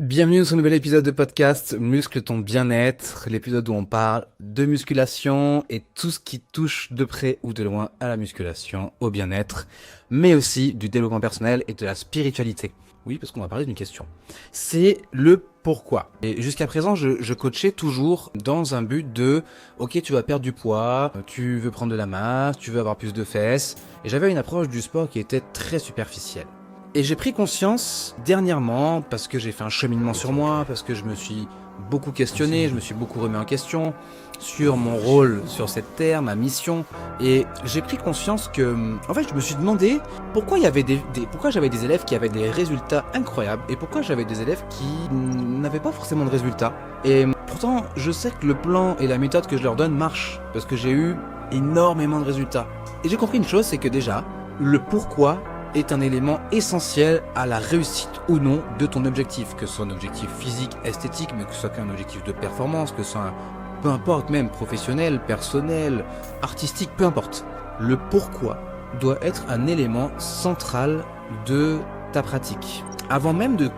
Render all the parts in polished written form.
Bienvenue dans ce nouvel épisode de podcast Muscle ton bien-être, l'épisode où on parle de musculation et tout ce qui touche de près ou de loin à la musculation, au bien-être, mais aussi du développement personnel et de la spiritualité. Oui, parce qu'on va parler d'une question. C'est le pourquoi. Et jusqu'à présent, je coachais toujours dans un but de ok, tu vas perdre du poids, tu veux prendre de la masse, tu veux avoir plus de fesses. Et j'avais une approche du sport qui était très superficielle. Et j'ai pris conscience dernièrement, parce que j'ai fait un cheminement sur moi, parce que je me suis beaucoup questionné, je me suis beaucoup remis en question sur mon rôle sur cette terre, ma mission. Et j'ai pris conscience que, en fait, je me suis demandé pourquoi il y avait pourquoi j'avais des élèves qui avaient des résultats incroyables et pourquoi j'avais des élèves qui n'avaient pas forcément de résultats. Et pourtant, je sais que le plan et la méthode que je leur donne marchent, parce que j'ai eu énormément de résultats. Et j'ai compris une chose, c'est que déjà, le pourquoi est un élément essentiel à la réussite ou non de ton objectif, que ce soit un objectif physique, esthétique, mais que ce soit qu'un objectif de performance, que ce soit peu importe, même professionnel, personnel, artistique, peu importe. Le pourquoi doit être un élément central de ta pratique. Avant même de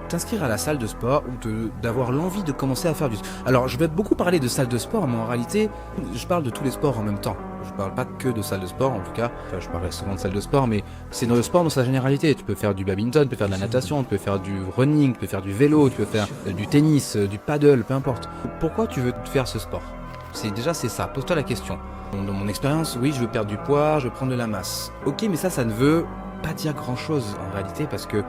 t'inscrire à la salle de sport ou d'avoir l'envie de commencer à faire du sport. Alors, je vais beaucoup parler de salle de sport, mais en réalité, je parle de tous les sports en même temps. Je parle pas que de salle de sport, en tout cas. Enfin, je parlerai souvent de salle de sport, mais c'est dans le sport dans sa généralité. Tu peux faire du badminton, tu peux faire de la natation, tu peux faire du running, tu peux faire du vélo, tu peux faire du tennis, du paddle, peu importe. Pourquoi tu veux faire ce sport? C'est ça. Pose-toi la question. Dans mon expérience, oui, je veux perdre du poids, je veux prendre de la masse. Ok, mais ça ne veut pas dire grand-chose en réalité, parce que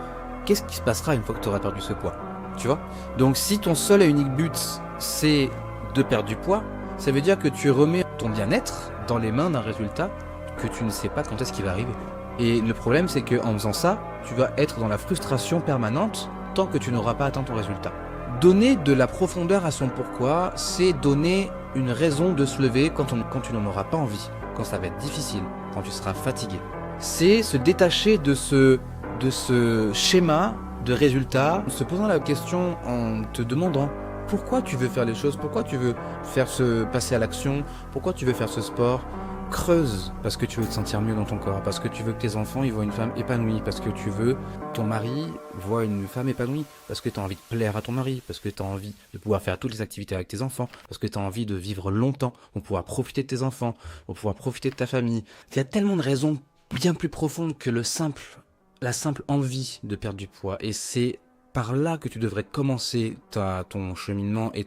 qu'est-ce qui se passera une fois que tu auras perdu ce poids? Tu vois? Donc si ton seul et unique but, c'est de perdre du poids, ça veut dire que tu remets ton bien-être dans les mains d'un résultat que tu ne sais pas quand est-ce qu'il va arriver. Et le problème, c'est qu'en faisant ça, tu vas être dans la frustration permanente tant que tu n'auras pas atteint ton résultat. Donner de la profondeur à son pourquoi, c'est donner une raison de se lever quand tu n'en auras pas envie, quand ça va être difficile, quand tu seras fatigué. C'est se détacher de ce schéma de résultats, se posant la question en te demandant pourquoi tu veux faire les choses, pourquoi tu veux passer à l'action, pourquoi tu veux faire ce sport. Creuse, parce que tu veux te sentir mieux dans ton corps, parce que tu veux que tes enfants ils voient une femme épanouie, parce que tu veux ton mari voit une femme épanouie, parce que tu as envie de plaire à ton mari, parce que tu as envie de pouvoir faire toutes les activités avec tes enfants, parce que tu as envie de vivre longtemps, pour pouvoir profiter de tes enfants, pour pouvoir profiter de ta famille. Il y a tellement de raisons bien plus profondes que la simple envie de perdre du poids. Et c'est par là que tu devrais commencer ton cheminement et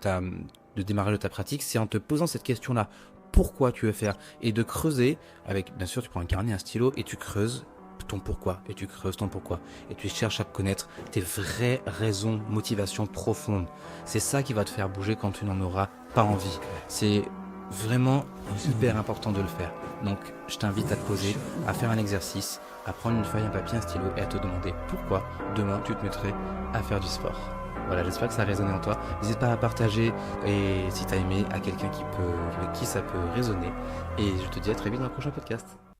le démarrage de ta pratique, c'est en te posant cette question-là. Pourquoi tu veux faire? Et de creuser, avec, bien sûr, tu prends un carnet, un stylo, et tu creuses ton pourquoi, et tu creuses ton pourquoi, et tu cherches à connaître tes vraies raisons, motivations profondes. C'est ça qui va te faire bouger quand tu n'en auras pas envie. C'est vraiment hyper important de le faire. Donc, je t'invite à te poser, à faire un exercice, à prendre une feuille, un papier, un stylo, et à te demander pourquoi demain tu te mettrais à faire du sport. Voilà, j'espère que ça a résonné en toi. N'hésite pas à partager et si t'as aimé à quelqu'un avec qui ça peut résonner. Et je te dis à très vite dans le prochain podcast.